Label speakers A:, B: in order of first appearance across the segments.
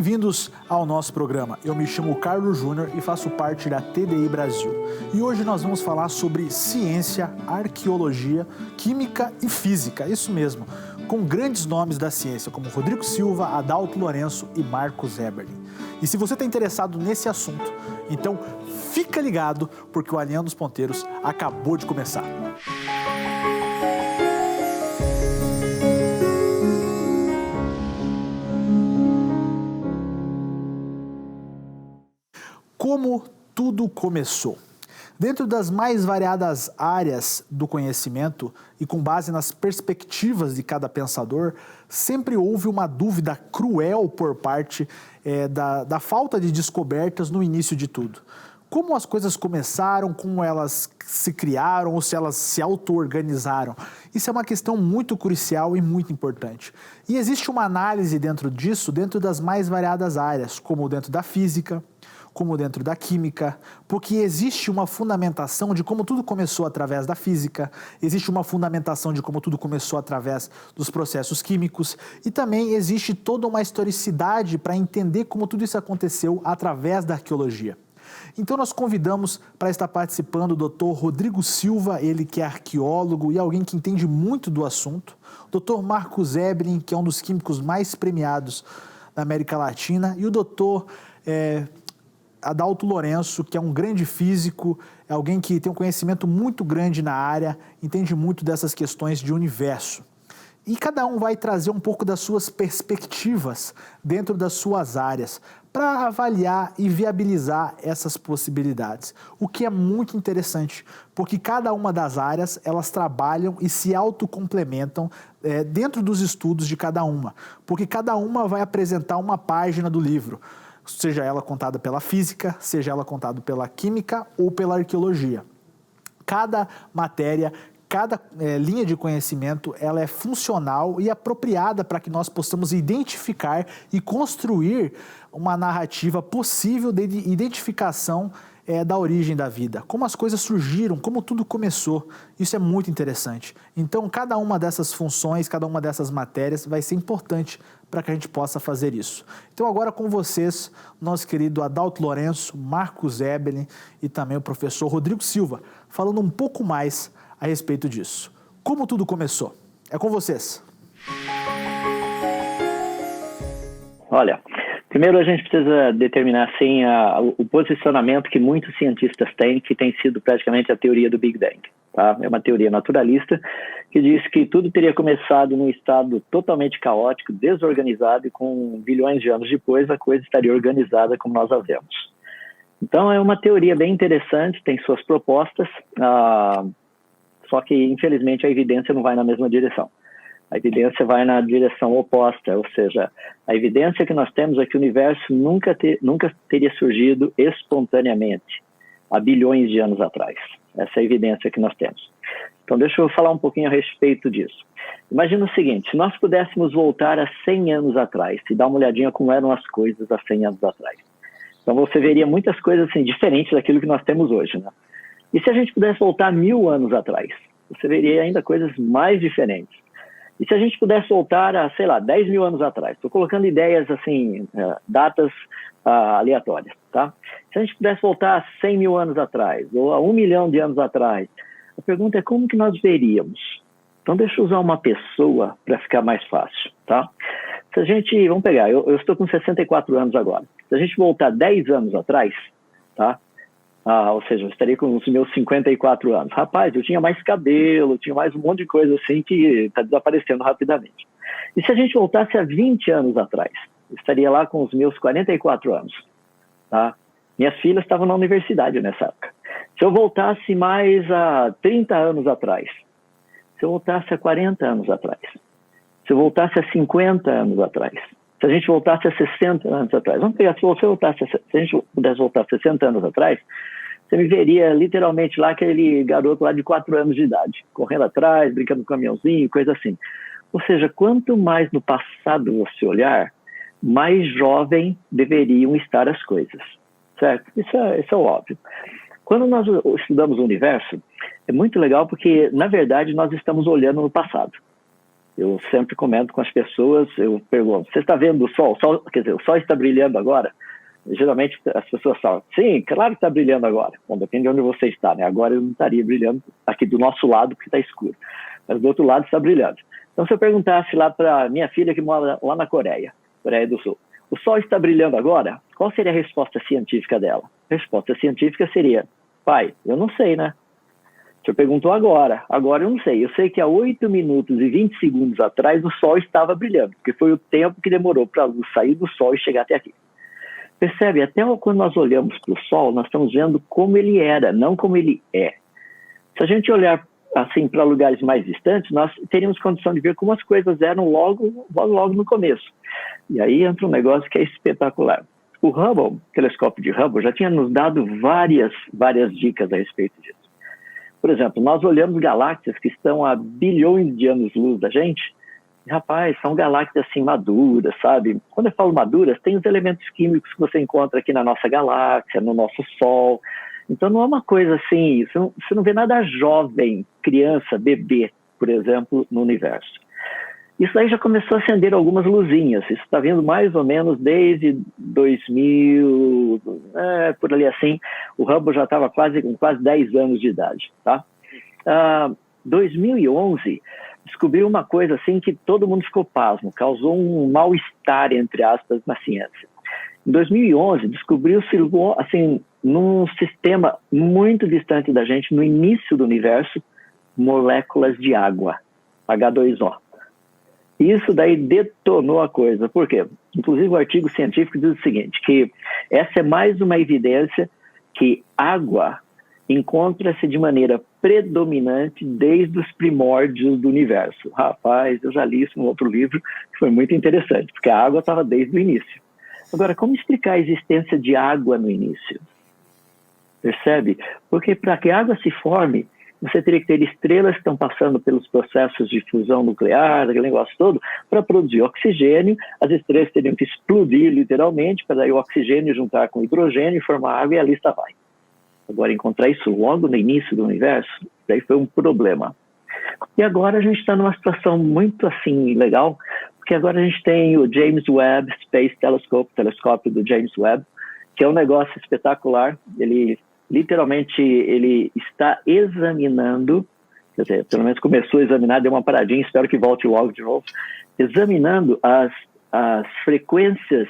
A: Bem-vindos ao nosso programa. Eu me chamo Carlos Júnior e faço parte da TDI Brasil. E hoje nós vamos falar sobre ciência, arqueologia, química e física, isso mesmo, com grandes nomes da ciência, como Rodrigo Silva, Adalto Lourenço e Marcos Eberlin. E se você está interessado nesse assunto, então fica ligado, porque o Alinhando os Ponteiros acabou de começar. Como tudo começou? Dentro das mais variadas áreas do conhecimento e com base nas perspectivas de cada pensador, sempre houve uma dúvida cruel por parte da falta de descobertas no início de tudo. Como as coisas começaram, como elas se criaram ou se elas se auto-organizaram? Isso é uma questão muito crucial e muito importante. E existe uma análise dentro disso, dentro das mais variadas áreas, como dentro da física, como dentro da química, porque existe uma fundamentação de como tudo começou através da física, existe uma fundamentação de como tudo começou através dos processos químicos e também existe toda uma historicidade para entender como tudo isso aconteceu através da arqueologia. Então nós convidamos para estar participando o Dr. Rodrigo Silva, ele que é arqueólogo e alguém que entende muito do assunto, o Dr. Marcos Eberlin, que é um dos químicos mais premiados da América Latina, e o Dr. Adalto Lourenço, que é um grande físico, é alguém que tem um conhecimento muito grande na área, entende muito dessas questões de universo. E cada um vai trazer um pouco das suas perspectivas dentro das suas áreas para avaliar e viabilizar essas possibilidades. O que é muito interessante, porque cada uma das áreas, elas trabalham e se autocomplementam dentro dos estudos de cada uma, porque cada uma vai apresentar uma página do livro, seja ela contada pela física, seja ela contada pela química ou pela arqueologia. Cada matéria, cada linha de conhecimento, ela é funcional e apropriada para que nós possamos identificar e construir uma narrativa possível de identificação da origem da vida, como as coisas surgiram, como tudo começou. Isso é muito interessante. Então, cada uma dessas funções, cada uma dessas matérias vai ser importante para que a gente possa fazer isso. Então, agora com vocês, nosso querido Adalto Lourenço, Marcos Eberlin e também o professor Rodrigo Silva, falando um pouco mais a respeito disso. Como tudo começou? É com vocês.
B: Olha, primeiro a gente precisa determinar assim, o posicionamento que muitos cientistas têm, que tem sido praticamente a teoria do Big Bang. Tá? É uma teoria naturalista que diz que tudo teria começado num estado totalmente caótico, desorganizado, e com bilhões de anos depois a coisa estaria organizada como nós a vemos. Então é uma teoria bem interessante, tem suas propostas, só que infelizmente a evidência não vai na mesma direção. A evidência vai na direção oposta, ou seja, a evidência que nós temos é que o universo nunca teria surgido espontaneamente, há bilhões de anos atrás. Essa é a evidência que nós temos. Então, deixa eu falar um pouquinho a respeito disso. Imagina o seguinte, se nós pudéssemos voltar a 100 anos atrás e dar uma olhadinha como eram as coisas há 100 anos atrás. Então, você veria muitas coisas assim, diferentes daquilo que nós temos hoje, né? E se a gente pudesse voltar 1000 anos atrás? Você veria ainda coisas mais diferentes. E se a gente pudesse voltar a, 10 mil anos atrás? Estou colocando ideias assim, datas aleatórias, tá? Se a gente pudesse voltar a 100 mil anos atrás, ou a 1 milhão de anos atrás, a pergunta é como que nós veríamos? Então, deixa eu usar uma pessoa para ficar mais fácil, tá? Se a gente, vamos pegar, eu estou com 64 anos agora. Se a gente voltar 10 anos atrás, tá? Ou seja, eu estaria com os meus 54 anos. Rapaz, eu tinha mais cabelo, tinha mais um monte de coisa assim que está desaparecendo rapidamente. E se a gente voltasse a 20 anos atrás? Eu estaria lá com os meus 44 anos. Tá? Minhas filhas estavam na universidade nessa época. Se eu voltasse mais a 30 anos atrás? Se eu voltasse a 40 anos atrás? Se eu voltasse a 50 anos atrás? Se a gente voltasse a 60 anos atrás, vamos pegar, se a gente pudesse voltar a 60 anos atrás, você me veria literalmente lá aquele garoto lá de 4 anos de idade, correndo atrás, brincando com caminhãozinho, coisa assim. Ou seja, quanto mais no passado você olhar, mais jovem deveriam estar as coisas, certo? Isso é óbvio. Quando nós estudamos o universo, é muito legal porque, na verdade, nós estamos olhando no passado. Eu sempre comento com as pessoas, eu pergunto, você está vendo o sol? Quer dizer, o sol está brilhando agora? Geralmente as pessoas falam, sim, claro que está brilhando agora. Bom, depende de onde você está, né? Agora ele não estaria brilhando aqui do nosso lado porque está escuro, mas do outro lado está brilhando. Então, se eu perguntasse lá para minha filha que mora lá na Coreia do Sul, o sol está brilhando agora? Qual seria a resposta científica dela? A resposta científica seria, pai, eu não sei, né? O senhor perguntou agora eu não sei. Eu sei que há 8 minutos e 20 segundos atrás o sol estava brilhando, porque foi o tempo que demorou para a luz sair do sol e chegar até aqui. Percebe? Até quando nós olhamos para o sol, nós estamos vendo como ele era, não como ele é. Se a gente olhar assim para lugares mais distantes, nós teríamos condição de ver como as coisas eram logo no começo. E aí entra um negócio que é espetacular. O Hubble, o telescópio de Hubble, já tinha nos dado várias dicas a respeito disso. Por exemplo, nós olhamos galáxias que estão a bilhões de anos-luz da gente. Rapaz, são galáxias assim maduras, sabe? Quando eu falo maduras, tem os elementos químicos que você encontra aqui na nossa galáxia, no nosso Sol. Então não é uma coisa assim, você não vê nada jovem, criança, bebê, por exemplo, no universo. Isso aí já começou a acender algumas luzinhas. Isso está vindo mais ou menos desde 2000, por ali assim. O Hubble já estava com quase 10 anos de idade, tá? 2011 descobriu uma coisa assim que todo mundo ficou pasmo, causou um mal-estar, entre aspas, na ciência. Em 2011, descobriu-se, assim, num sistema muito distante da gente, no início do universo, moléculas de água, H2O. Isso daí detonou a coisa. Por quê? Inclusive o artigo científico diz o seguinte, que essa é mais uma evidência que água encontra-se de maneira predominante desde os primórdios do universo. Rapaz, eu já li isso em outro livro, que foi muito interessante, porque a água estava desde o início. Agora, como explicar a existência de água no início? Percebe? Porque para que a água se forme, você teria que ter estrelas que estão passando pelos processos de fusão nuclear, aquele negócio todo, para produzir oxigênio. As estrelas teriam que explodir, literalmente, para daí o oxigênio juntar com o hidrogênio e formar água, e a lista vai. Agora, encontrar isso logo no início do universo, daí foi um problema. E agora a gente está numa situação muito assim legal, porque agora a gente tem o James Webb Space Telescope, o telescópio do James Webb, que é um negócio espetacular. Ele literalmente ele está examinando, quer dizer, pelo menos começou a examinar, deu uma paradinha, espero que volte logo de novo, examinando as frequências,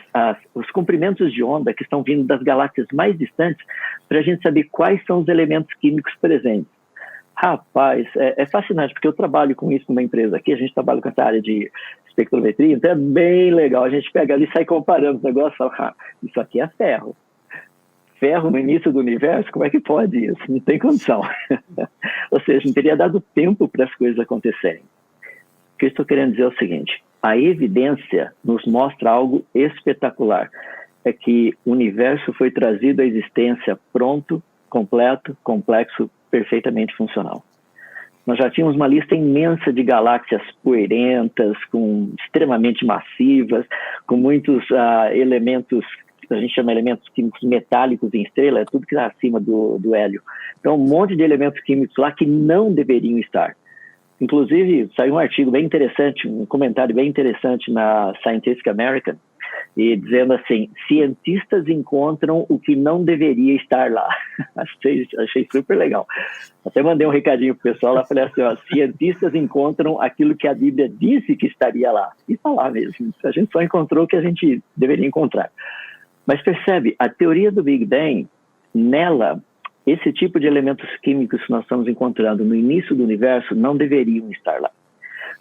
B: os comprimentos de onda que estão vindo das galáxias mais distantes, para a gente saber quais são os elementos químicos presentes. Rapaz, é fascinante, porque eu trabalho com isso numa empresa aqui, a gente trabalha com essa área de espectrometria, então é bem legal, a gente pega ali e sai comparando os negócios e fala, isso aqui é ferro. Ferro no início do universo, como é que pode isso? Não tem condição. Ou seja, não teria dado tempo para as coisas acontecerem. O que eu estou querendo dizer é o seguinte, a evidência nos mostra algo espetacular, é que o universo foi trazido à existência pronto, completo, complexo, perfeitamente funcional. Nós já tínhamos uma lista imensa de galáxias poeirentas, extremamente massivas, com muitos elementos, a gente chama elementos químicos metálicos em estrela, é tudo que está acima do hélio. Então, um monte de elementos químicos lá que não deveriam estar. Inclusive, saiu um artigo bem interessante, um comentário bem interessante na Scientific American, e dizendo assim, cientistas encontram o que não deveria estar lá. Achei super legal. Até mandei um recadinho pro pessoal lá, falei assim, cientistas encontram aquilo que a Bíblia disse que estaria lá. E está lá mesmo. A gente só encontrou o que a gente deveria encontrar. Mas percebe, a teoria do Big Bang, nela, esse tipo de elementos químicos que nós estamos encontrando no início do universo não deveriam estar lá.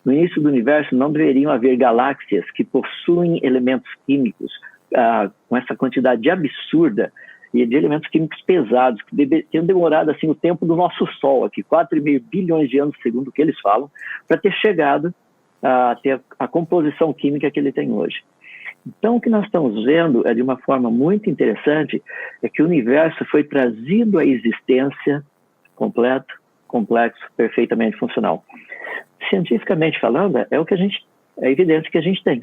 B: No início do universo não deveriam haver galáxias que possuem elementos químicos com essa quantidade absurda e de elementos químicos pesados, que tenham demorado assim, o tempo do nosso Sol, aqui 4,5 bilhões de anos, segundo o que eles falam, para ter chegado a ter a composição química que ele tem hoje. Então, o que nós estamos vendo é de uma forma muito interessante, é que o universo foi trazido à existência completo, complexo, perfeitamente funcional. Cientificamente falando, é a evidência que a gente tem.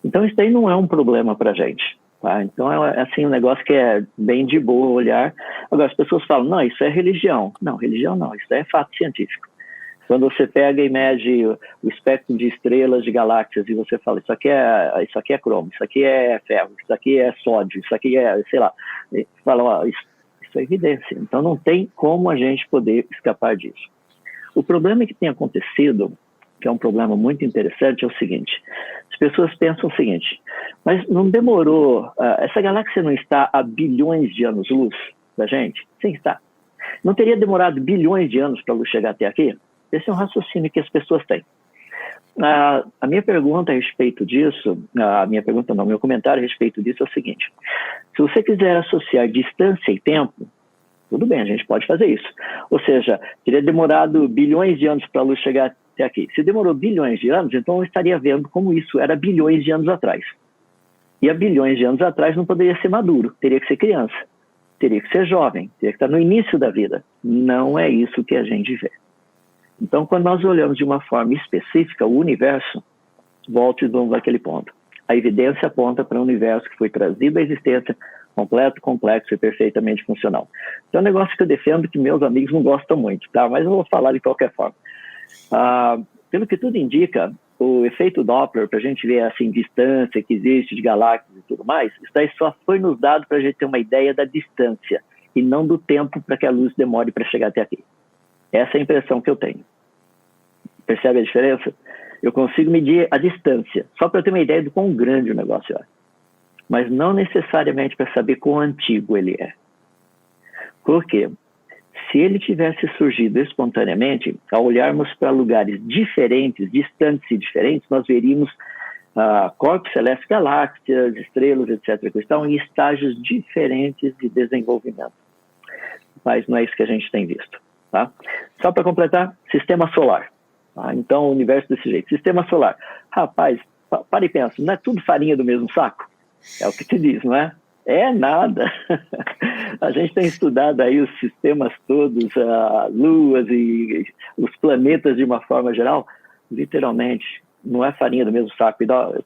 B: Então, isso aí não é um problema para a gente. Tá? Então, é assim, um negócio que é bem de boa olhar. Agora, as pessoas falam, não, isso é religião. Não, religião não, isso é fato científico. Quando você pega e mede o espectro de estrelas de galáxias e você fala, isso aqui é cromo, isso aqui é ferro, isso aqui é sódio, isso aqui é, sei lá, fala, ó, isso é evidência. Então não tem como a gente poder escapar disso. O problema que tem acontecido, que é um problema muito interessante, é o seguinte: as pessoas pensam o seguinte, mas não demorou, essa galáxia não está a bilhões de anos-luz da gente? Sim, está. Não teria demorado bilhões de anos para a luz chegar até aqui? Esse é um raciocínio que as pessoas têm. A minha pergunta a respeito disso, meu comentário a respeito disso é o seguinte: se você quiser associar distância e tempo, tudo bem, a gente pode fazer isso. Ou seja, teria demorado bilhões de anos para a luz chegar até aqui. Se demorou bilhões de anos, então eu estaria vendo como isso era bilhões de anos atrás. E há bilhões de anos atrás não poderia ser maduro, teria que ser criança, teria que ser jovem, teria que estar no início da vida. Não é isso que a gente vê. Então, quando nós olhamos de uma forma específica o universo, volta e vamos àquele ponto. A evidência aponta para um universo que foi trazido à existência completo, complexo e perfeitamente funcional. Então, é um negócio que eu defendo que meus amigos não gostam muito, tá? Mas eu vou falar de qualquer forma. Pelo que tudo indica, o efeito Doppler, para a gente ver assim, distância que existe de galáxias e tudo mais, isso aí só foi nos dado para a gente ter uma ideia da distância e não do tempo para que a luz demore para chegar até aqui. Essa é a impressão que eu tenho. Percebe a diferença? Eu consigo medir a distância, só para eu ter uma ideia do quão grande o negócio é. Mas não necessariamente para saber quão antigo ele é. Por quê? Se ele tivesse surgido espontaneamente, ao olharmos para lugares diferentes, distantes e diferentes, nós veríamos corpos celestes, galáxias, estrelas, etc., que estão em estágios diferentes de desenvolvimento. Mas não é isso que a gente tem visto. Tá? Só para completar, sistema solar. Então, o universo desse jeito. Sistema solar. Rapaz, para e pensa, não é tudo farinha do mesmo saco? É o que te diz, não é? É nada. A gente tem estudado aí os sistemas todos, luas e os planetas de uma forma geral, literalmente, não é farinha do mesmo saco.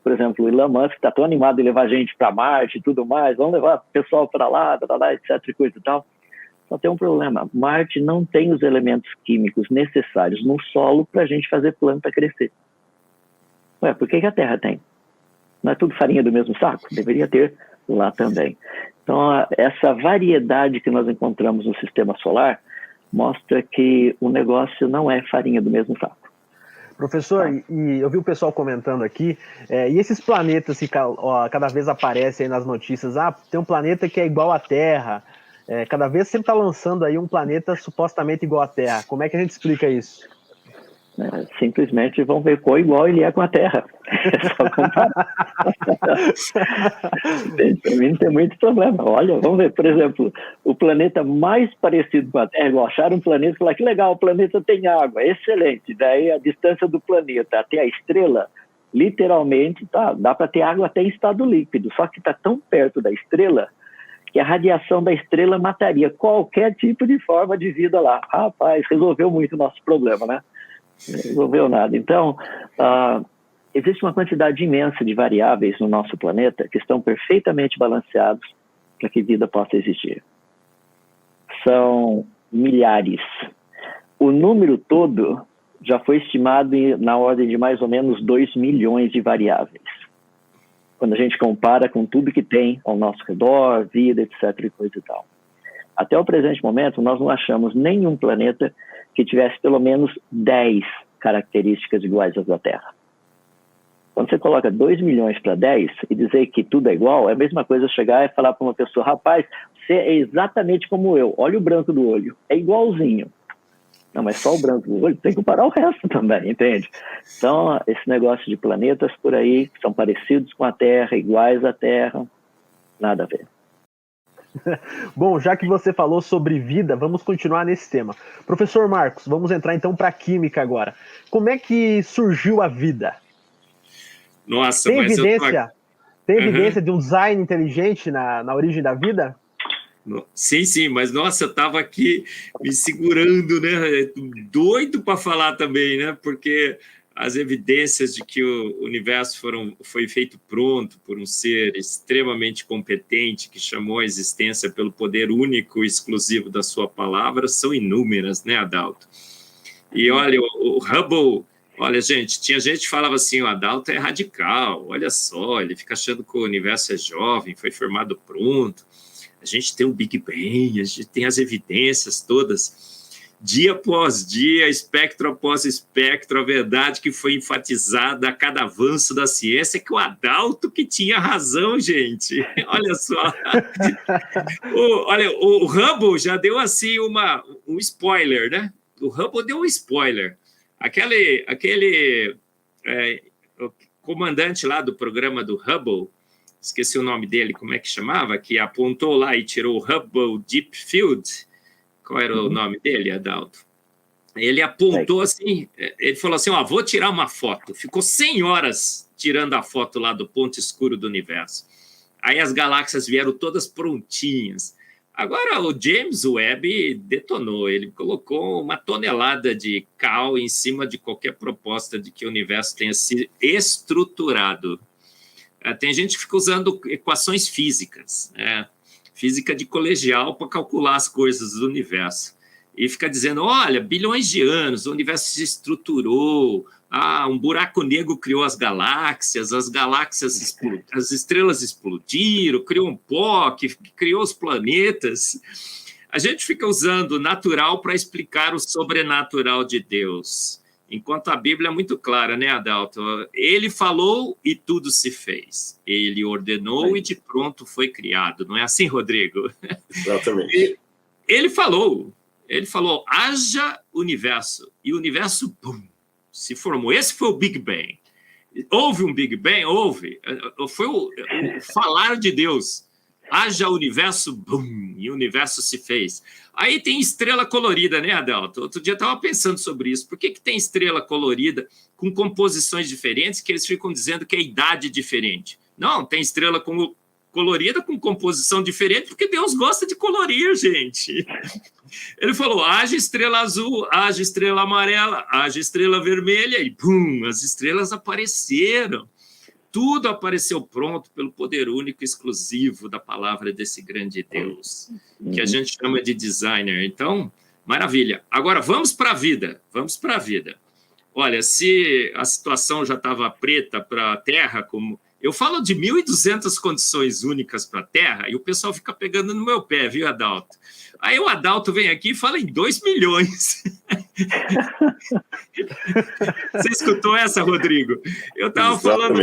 B: Por exemplo, o Elon Musk está tão animado em levar gente para Marte e tudo mais, vamos levar o pessoal para lá, etc. e coisa e tal. Só tem um problema: Marte não tem os elementos químicos necessários no solo para a gente fazer planta crescer. Ué, por que a Terra tem? Não é tudo farinha do mesmo saco? Deveria ter lá também. Então, essa variedade que nós encontramos no sistema solar mostra que o negócio não é farinha do mesmo saco.
C: Professor, e eu vi o pessoal comentando aqui, e esses planetas que cada vez aparecem aí nas notícias, tem um planeta que é igual à Terra, cada vez sempre está lançando aí um planeta supostamente igual à Terra. Como é que a gente explica isso?
B: Simplesmente vão ver qual igual ele é com a Terra. É só comparar. Para mim não tem muito problema. Olha, vamos ver, por exemplo, o planeta mais parecido com a Terra, igual acharam um planeta e falaram que legal, o planeta tem água, excelente. Daí a distância do planeta até a estrela, literalmente, dá para ter água até em estado líquido, só que está tão perto da estrela que a radiação da estrela mataria qualquer tipo de forma de vida lá. Rapaz, resolveu muito o nosso problema, né? Não resolveu nada. Então, existe uma quantidade imensa de variáveis no nosso planeta que estão perfeitamente balanceados para que vida possa existir. São milhares. O número todo já foi estimado na ordem de mais ou menos 2 milhões de variáveis. Quando a gente compara com tudo que tem ao nosso redor, vida, etc. e coisa e tal. Até o presente momento, nós não achamos nenhum planeta que tivesse pelo menos 10 características iguais às da Terra. Quando você coloca 2 milhões para 10 e dizer que tudo é igual, é a mesma coisa chegar e falar para uma pessoa: rapaz, você é exatamente como eu, olha o branco do olho, é igualzinho. Não, mas só o branco do olho, tem que comparar o resto também, entende? Então, esse negócio de planetas por aí, que são parecidos com a Terra, iguais à Terra, nada a ver.
C: Bom, já que você falou sobre vida, vamos continuar nesse tema. Professor Marcos, vamos entrar então para a química agora. Como é que surgiu a vida?
D: Nossa,
C: tem
D: mas
C: evidência, tem evidência de um design inteligente na origem da vida?
D: Sim, mas nossa, eu estava aqui me segurando, né? Doido para falar também, né? Porque as evidências de que o universo foi feito pronto por um ser extremamente competente que chamou a existência pelo poder único e exclusivo da sua palavra são inúmeras, né, Adalto? E olha, o Hubble, olha, gente, tinha gente que falava assim, o Adalto é radical, olha só, ele fica achando que o universo é jovem, foi formado pronto, a gente tem o Big Bang, a gente tem as evidências todas, dia após dia, espectro após espectro, a verdade que foi enfatizada a cada avanço da ciência é que o Adalto que tinha razão, gente. Olha só. Olha, o Hubble já deu assim um spoiler, né? O Hubble deu um spoiler. Aquele o comandante lá do programa do Hubble, esqueci o nome dele, como é que chamava? Que apontou lá e tirou o Hubble Deep Field. Qual era o nome dele, Adalto? Ele apontou assim, ele falou assim, ó, vou tirar uma foto. Ficou 100 horas tirando a foto lá do ponto escuro do universo. Aí as galáxias vieram todas prontinhas. Agora o James Webb detonou, ele colocou uma tonelada de cal em cima de qualquer proposta de que o universo tenha sido estruturado. Tem gente que fica usando equações físicas, né? Física de colegial para calcular as coisas do universo. E fica dizendo, olha, bilhões de anos, o universo se estruturou, um buraco negro criou as galáxias as estrelas explodiram, criou um pó que criou os planetas. A gente fica usando o natural para explicar o sobrenatural de Deus. Enquanto a Bíblia é muito clara, né, Adalto? Ele falou e tudo se fez. Ele ordenou e de pronto foi criado. Não é assim, Rodrigo?
E: Exatamente.
D: Ele falou, haja universo. E o universo, bum, se formou. Esse foi o Big Bang. Houve um Big Bang? Houve. Foi o falar de Deus. Haja universo, bum, e o universo se fez. Aí tem estrela colorida, né, Adalto? Outro dia eu estava pensando sobre isso. Por que tem estrela colorida com composições diferentes que eles ficam dizendo que é idade diferente? Não, tem estrela colorida com composição diferente porque Deus gosta de colorir, gente. Ele falou, haja estrela azul, haja estrela amarela, haja estrela vermelha e, pum, as estrelas apareceram. Tudo apareceu pronto pelo poder único e exclusivo da palavra desse grande Deus, que a gente chama de designer. Então, maravilha. Agora, vamos para a vida. Olha, se a situação já estava preta para a Terra, como... Eu falo de 1.200 condições únicas para a Terra, e o pessoal fica pegando no meu pé, viu, Adalto? Aí o Adalto vem aqui e fala em 2 milhões. Você escutou essa, Rodrigo? Eu estava falando...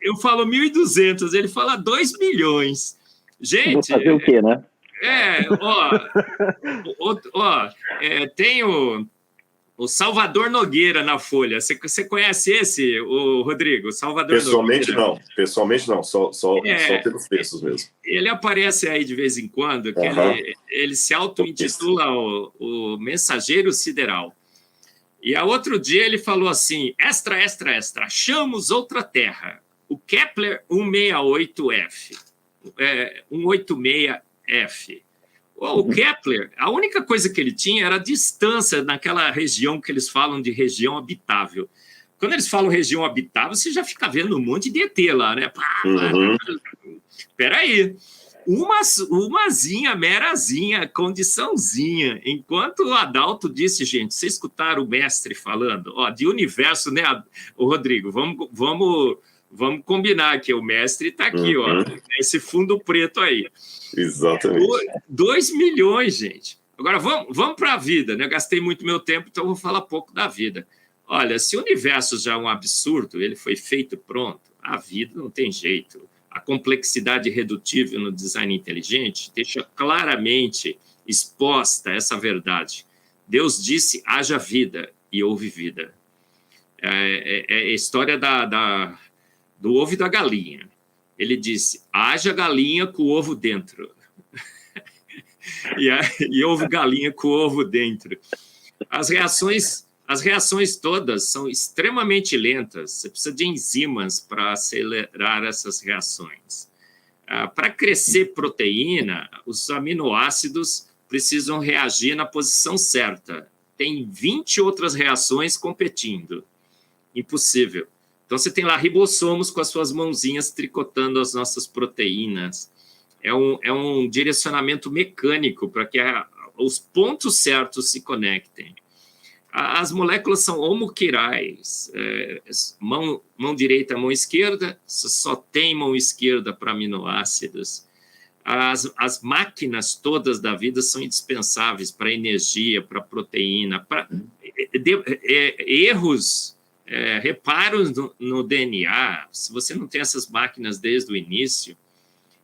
D: Eu falo 1.200, ele fala 2 milhões. Gente...
B: Vou fazer o quê, né?
D: Tem o Salvador Nogueira na Folha. Você conhece esse, o Rodrigo? Salvador Nogueira?
E: Pessoalmente não, só pelos textos mesmo.
D: Ele aparece aí de vez em quando, que ele se auto-intitula o Mensageiro Sideral. E a outro dia ele falou assim, extra, achamos outra Terra. O Kepler 168F. 186F. O Kepler, a única coisa que ele tinha era a distância naquela região que eles falam de região habitável. Quando eles falam região habitável, você já fica vendo um monte de ET lá, né? Peraí. Umazinha, merazinha, condiçãozinha. Enquanto o Adalto disse, gente, vocês escutaram o mestre falando? De universo, né, Rodrigo? Vamos combinar que o mestre está aqui, esse fundo preto aí.
E: Exatamente.
D: 2 milhões, gente. Agora, vamos para a vida, né? Eu gastei muito meu tempo, então eu vou falar pouco da vida. Olha, se o universo já é um absurdo, ele foi feito pronto, a vida não tem jeito. A complexidade redutível no design inteligente deixa claramente exposta essa verdade. Deus disse, haja vida, e houve vida. É a história do ovo e da galinha. Ele disse, haja galinha com o ovo dentro. e houve galinha com o ovo dentro. As reações todas são extremamente lentas. Você precisa de enzimas para acelerar essas reações. Para crescer proteína, os aminoácidos precisam reagir na posição certa. Tem 20 outras reações competindo. Impossível. Então, você tem lá ribossomos com as suas mãozinhas tricotando as nossas proteínas. É um direcionamento mecânico para que os pontos certos se conectem. As moléculas são homoquirais, mão direita, mão esquerda, só tem mão esquerda para aminoácidos. As máquinas todas da vida são indispensáveis para energia, para proteína, para erros, reparos no DNA. Se você não tem essas máquinas desde o início.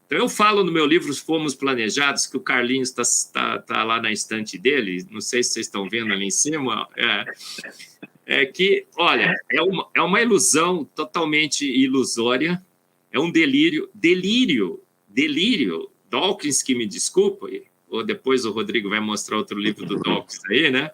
D: Então, eu falo no meu livro Fomos Planejados, que o Carlinhos tá lá na estante dele, não sei se vocês estão vendo ali em cima, que, olha, é uma ilusão totalmente ilusória, é um delírio, Dawkins, que me desculpe, ou depois o Rodrigo vai mostrar outro livro do Dawkins aí, né?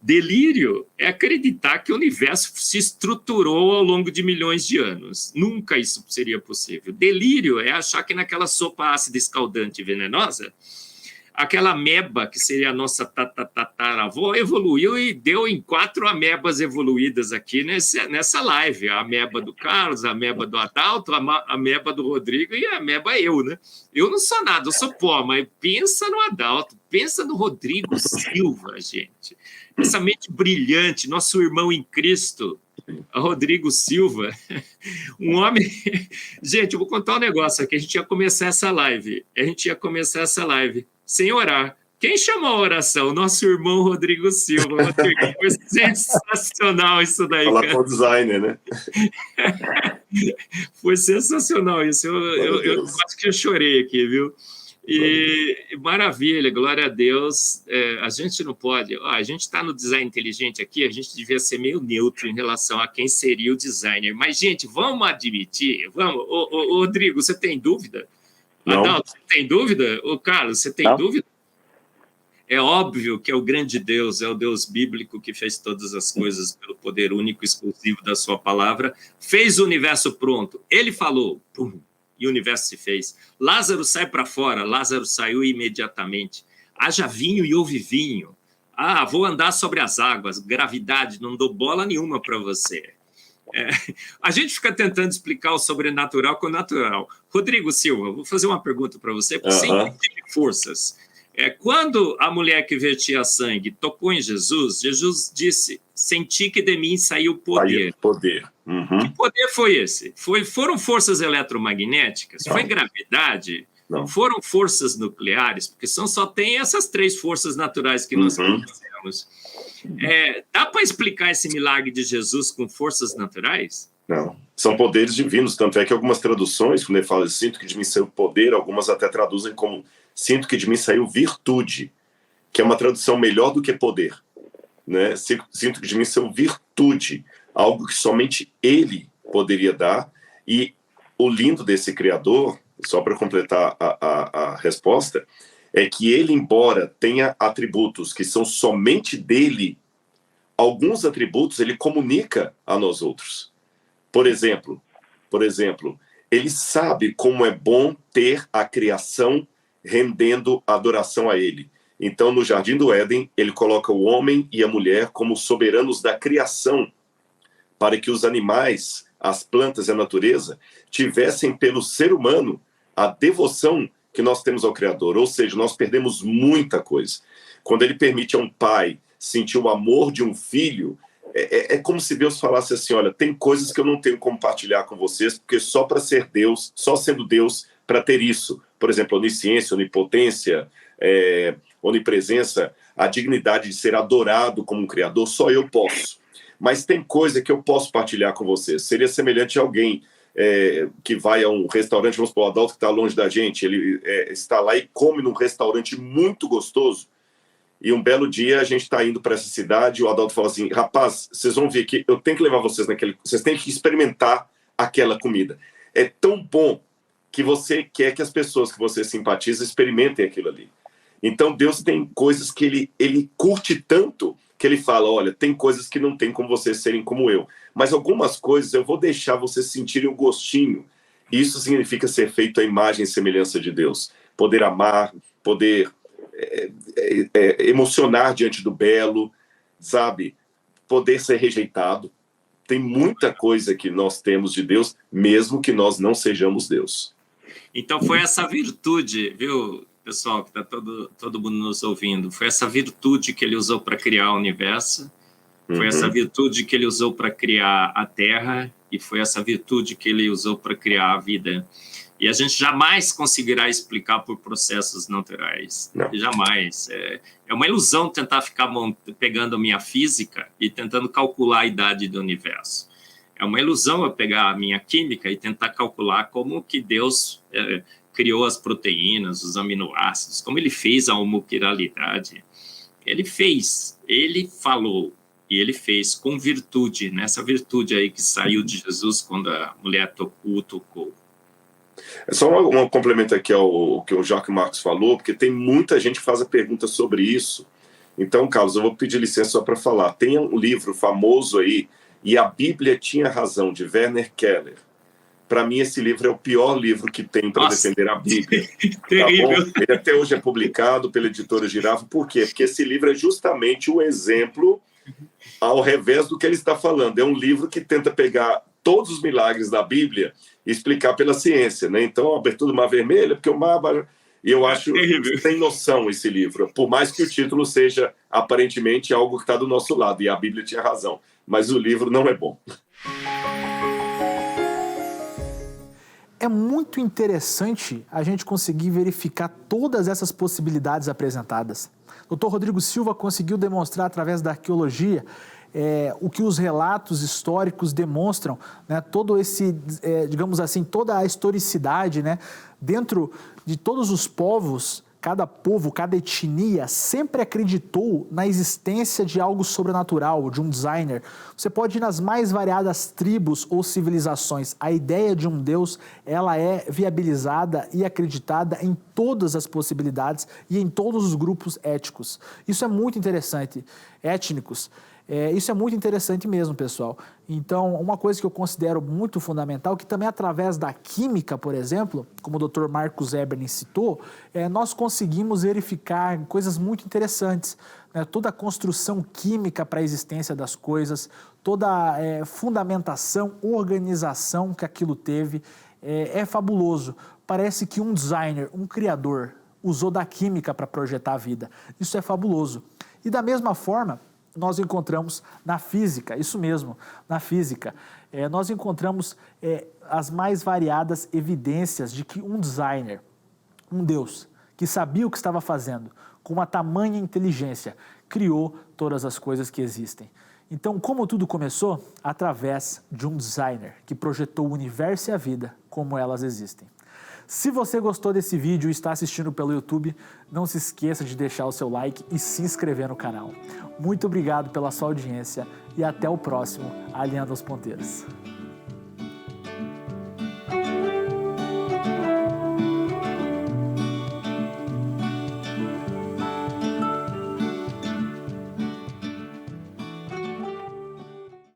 D: Delírio é acreditar que o universo se estruturou ao longo de milhões de anos. Nunca isso seria possível. Delírio é achar que naquela sopa ácida, escaldante e venenosa, aquela ameba, que seria a nossa tataravó, evoluiu e deu em 4 amebas evoluídas aqui nessa live. A ameba do Carlos, a ameba do Adalto, a ameba do Rodrigo e a ameba eu, né? Eu não sou nada, eu sou pó, mas pensa no Adalto, pensa no Rodrigo Silva, gente. Essa mente brilhante, nosso irmão em Cristo, Rodrigo Silva, um homem... Gente, eu vou contar um negócio aqui, a gente ia começar essa live sem orar. Quem chamou a oração? Nosso irmão Rodrigo Silva. Rodrigo, foi sensacional isso daí,
E: falar
D: cara.
E: com o designer, né?
D: Foi sensacional isso. Eu acho que eu chorei aqui, viu? E maravilha, glória a Deus. A gente não pode... a gente está no design inteligente aqui, a gente devia ser meio neutro em relação a quem seria o designer. Mas, gente, vamos admitir, vamos. Ô, Rodrigo, você tem dúvida?
E: Não.
D: Adalto, você tem dúvida? Ô, Carlos, você tem dúvida? É óbvio que é o grande Deus, é o Deus bíblico que fez todas as coisas pelo poder único, exclusivo da sua palavra, fez o universo pronto. Ele falou, pum, e o universo se fez. Lázaro sai para fora, Lázaro saiu imediatamente. Haja vinho e houve vinho. Vou andar sobre as águas, gravidade, não dou bola nenhuma para você. A gente fica tentando explicar o sobrenatural com o natural. Rodrigo Silva, vou fazer uma pergunta para você, porque sempre tive forças. Quando a mulher que vertia sangue tocou em Jesus, Jesus disse, senti que de mim saiu poder.
E: Uhum.
D: Que poder foi esse? Foram forças eletromagnéticas? Foi gravidade?
E: Não.
D: Foram forças nucleares? Porque só tem essas 3 forças naturais que nós conhecemos. Dá para explicar esse milagre de Jesus com forças naturais?
E: Não. São poderes divinos, tanto é que algumas traduções, quando ele fala sinto que de mim saiu poder, algumas até traduzem como sinto que de mim saiu virtude, que é uma tradução melhor do que poder. Né? Sinto que de mim saiu virtude, algo que somente ele poderia dar. E o lindo desse Criador, só para completar a resposta, é que ele, embora tenha atributos que são somente dele, alguns atributos ele comunica a nós outros. Por exemplo, ele sabe como é bom ter a criação rendendo adoração a ele. Então, no Jardim do Éden, ele coloca o homem e a mulher como soberanos da criação, para que os animais, as plantas e a natureza tivessem pelo ser humano a devoção que nós temos ao Criador. Ou seja, nós perdemos muita coisa. Quando ele permite a um pai sentir o amor de um filho, é como se Deus falasse assim, olha, tem coisas que eu não tenho como compartilhar com vocês, porque só para ser Deus, só sendo Deus, para ter isso. Por exemplo, onisciência, onipotência, onipresença, a dignidade de ser adorado como um Criador, só eu posso. Mas tem coisa que eu posso partilhar com vocês. Seria semelhante a alguém que vai a um restaurante, vamos supor, o Adalto que está longe da gente, ele está lá e come num restaurante muito gostoso, e um belo dia a gente está indo para essa cidade e o Adalto fala assim, rapaz, vocês vão ver que eu tenho que levar vocês vocês têm que experimentar aquela comida. É tão bom que você quer que as pessoas que você simpatiza experimentem aquilo ali. Então Deus tem coisas que ele curte tanto que ele fala, olha, tem coisas que não tem como vocês serem como eu, mas algumas coisas eu vou deixar vocês sentirem o gostinho. Isso significa ser feito à imagem e semelhança de Deus. Poder amar, poder emocionar diante do belo, sabe? Poder ser rejeitado. Tem muita coisa que nós temos de Deus, mesmo que nós não sejamos Deus.
D: Então foi essa virtude, viu, pessoal, que está todo mundo nos ouvindo, foi essa virtude que ele usou para criar o universo, Foi essa virtude que ele usou para criar a terra e foi essa virtude que ele usou para criar a vida. E a gente jamais conseguirá explicar por processos naturais.
E: Não.
D: Jamais. É uma ilusão tentar ficar pegando a minha física e tentando calcular a idade do universo. É uma ilusão eu pegar a minha química e tentar calcular como que Deus criou as proteínas, os aminoácidos, como ele fez a homoquiralidade. Ele fez, ele falou, e ele fez com virtude, nessa virtude aí que saiu de Jesus quando a mulher o tocou.
E: É só um complemento aqui ao que o Jacques Marcos falou, porque tem muita gente que faz a pergunta sobre isso. Então, Carlos, eu vou pedir licença só para falar. Tem um livro famoso aí, E a Bíblia Tinha Razão, de Werner Keller. Para mim, esse livro é o pior livro que tem para defender a Bíblia.
D: Terrível.
E: Tá, ele até hoje é publicado pela editora Girafa. Por quê? Porque esse livro é justamente o exemplo ao revés do que ele está falando. É um livro que tenta pegar todos os milagres da Bíblia e explicar pela ciência, né? Então, a abertura do Mar Vermelho, porque o mar... E eu acho sem noção esse livro, por mais que o título seja aparentemente algo que está do nosso lado, e a Bíblia tinha razão, mas o livro não é bom.
A: É muito interessante a gente conseguir verificar todas essas possibilidades apresentadas. O Dr. Rodrigo Silva conseguiu demonstrar através da arqueologia o que os relatos históricos demonstram, né, todo esse, digamos assim, toda a historicidade, né, dentro de todos os povos. Cada povo, cada etnia sempre acreditou na existência de algo sobrenatural, de um designer. Você pode ir nas mais variadas tribos ou civilizações. A ideia de um Deus, ela é viabilizada e acreditada em todas as possibilidades e em todos os grupos étnicos. Isso é muito interessante, étnicos. Isso é muito interessante mesmo, pessoal. Então, uma coisa que eu considero muito fundamental, que também através da química, por exemplo, como o Dr. Marcos Eberlin citou, nós conseguimos verificar coisas muito interessantes. Né? Toda a construção química para a existência das coisas, toda a fundamentação, organização que aquilo teve, é fabuloso. Parece que um designer, um criador, usou da química para projetar a vida. Isso é fabuloso. E da mesma forma, nós encontramos na física, isso mesmo, na física, nós encontramos as mais variadas evidências de que um designer, um Deus, que sabia o que estava fazendo, com uma tamanha inteligência, criou todas as coisas que existem. Então, como tudo começou? Através de um designer que projetou o universo e a vida como elas existem. Se você gostou desse vídeo e está assistindo pelo YouTube, não se esqueça de deixar o seu like e se inscrever no canal. Muito obrigado pela sua audiência e até o próximo Alinhando os Ponteiros.